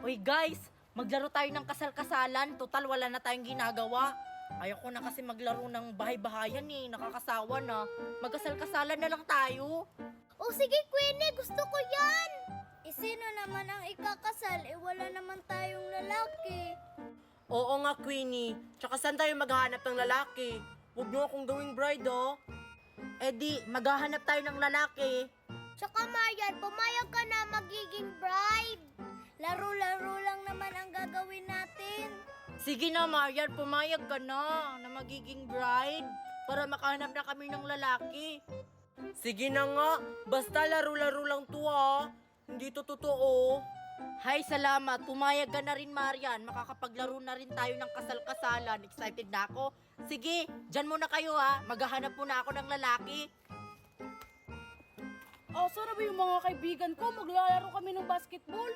Uy guys, maglaro tayo ng kasal-kasalan. Total, wala na tayong ginagawa. Ayoko na kasi maglaro ng bahay-bahayan eh. Nakakasawa na. Magkasal-kasalan na lang tayo. O sige, Queenie, gusto ko yan! Sino naman ang ikakasal? Wala naman tayong lalaki. Oo nga, Queenie. Tsaka saan tayo maghahanap ng lalaki? Huwag mo akong gawing bride, oh. Eh di, maghahanap tayo ng lalaki. Tsaka Marian, pumayag ka na magiging bride. Laro-laro lang naman ang gagawin natin. Sige na, Marian, pumayag ka na magiging bride para makahanap na kami ng lalaki. Sige na nga. Basta laro-laro lang to, ah. Hindi to totoo. Hay, salamat. Pumayag ka na rin, Marian. Makakapaglaro na rin tayo ng kasal-kasalan. Excited na ako. Sige, dyan muna kayo ha. Maghahanap muna ako ng lalaki. Asa na ba yung mga kaibigan ko? Maglalaro kami ng basketball.